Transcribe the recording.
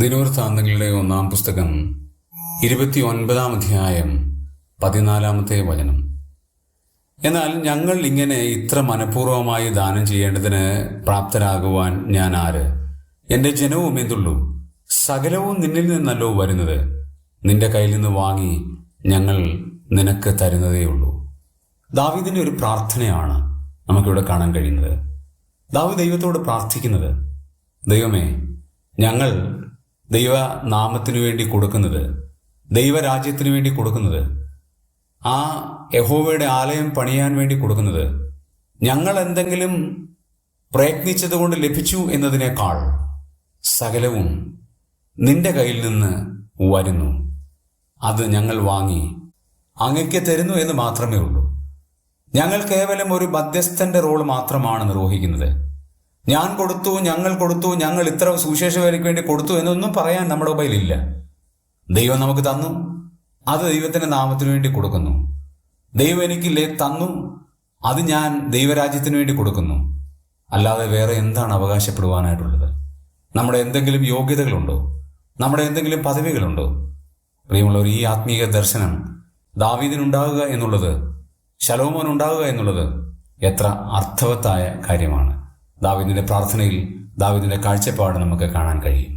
ദിനവൃത്താന്തങ്ങളുടെ 1-ാം പുസ്തകം 29-ാം അധ്യായം 14-ാമത്തെ വചനം. എന്നാൽ ഞങ്ങൾ ഇങ്ങനെ ഇത്ര മനഃപൂർവ്വമായി ദാനം ചെയ്യേണ്ടതിന് പ്രാപ്തരാകുവാൻ ഞാൻ ആര്? എൻ്റെ ജനവും എന്തുള്ളൂ? സകലവും നിന്നിൽ നിന്നല്ലോ വരുന്നത്. നിന്റെ കയ്യിൽ നിന്ന് വാങ്ങി ഞങ്ങൾ നിനക്ക് തരുന്നതേയുള്ളൂ. ദാവീദിൻ്റെ ഒരു പ്രാർത്ഥനയാണ് നമുക്കിവിടെ കാണാൻ കഴിയുന്നത്. ദാവീദ് ദൈവത്തോട് പ്രാർത്ഥിക്കുന്നത്, ദൈവമേ, ഞങ്ങൾ ദൈവനാമത്തിനു വേണ്ടി കൊടുക്കുന്നത്, ദൈവരാജ്യത്തിനു വേണ്ടി കൊടുക്കുന്നത്, ആ യഹോവയുടെ ആലയം പണിയാൻ വേണ്ടി കൊടുക്കുന്നത്, ഞങ്ങൾ എന്തെങ്കിലും പ്രയത്നിച്ചതുകൊണ്ട് ലഭിച്ചു എന്നതിനേക്കാൾ സകലവും നിന്റെ കയ്യിൽ നിന്ന് വരുന്നു. അത് ഞങ്ങൾ വാങ്ങി അങ്ങയ്ക്ക് തരുന്നു എന്ന് മാത്രമേ ഉള്ളൂ. ഞങ്ങൾ കേവലം ഒരു മധ്യസ്ഥന്റെ റോൾ മാത്രമാണ് നിർവഹിക്കുന്നത്. ഞാൻ കൊടുത്തു, ഞങ്ങൾ കൊടുത്തു, ഞങ്ങൾ ഇത്ര സുവിശേഷ വേലയ്ക്ക് വേണ്ടി കൊടുത്തു എന്നൊന്നും പറയാൻ നമ്മുടെ കയ്യിലില്ല. ദൈവം നമുക്ക് തന്നു, അത് ദൈവത്തിൻ്റെ നാമത്തിനു വേണ്ടി കൊടുക്കുന്നു. ദൈവം എനിക്ക് തന്നു, അത് ഞാൻ ദൈവരാജ്യത്തിന് വേണ്ടി കൊടുക്കുന്നു. അല്ലാതെ വേറെ എന്താണ് അവകാശപ്പെടുവാനായിട്ടുള്ളത്? നമ്മുടെ എന്തെങ്കിലും യോഗ്യതകളുണ്ടോ? നമ്മുടെ എന്തെങ്കിലും പദവികളുണ്ടോ? പ്രിയമുള്ളവർ, ഈ ആത്മീയ ദർശനം ദാവീദിനുണ്ടാകുക എന്നുള്ളത്, ശലോമോൻ ഉണ്ടാകുക എന്നുള്ളത് എത്ര അർത്ഥവത്തായ കാര്യമാണ്. ദാവീദിന്റെ പ്രാർത്ഥനയിൽ ദാവീദിന്റെ കാഴ്ചപ്പാട് നമുക്ക് കാണാൻ കഴിയും.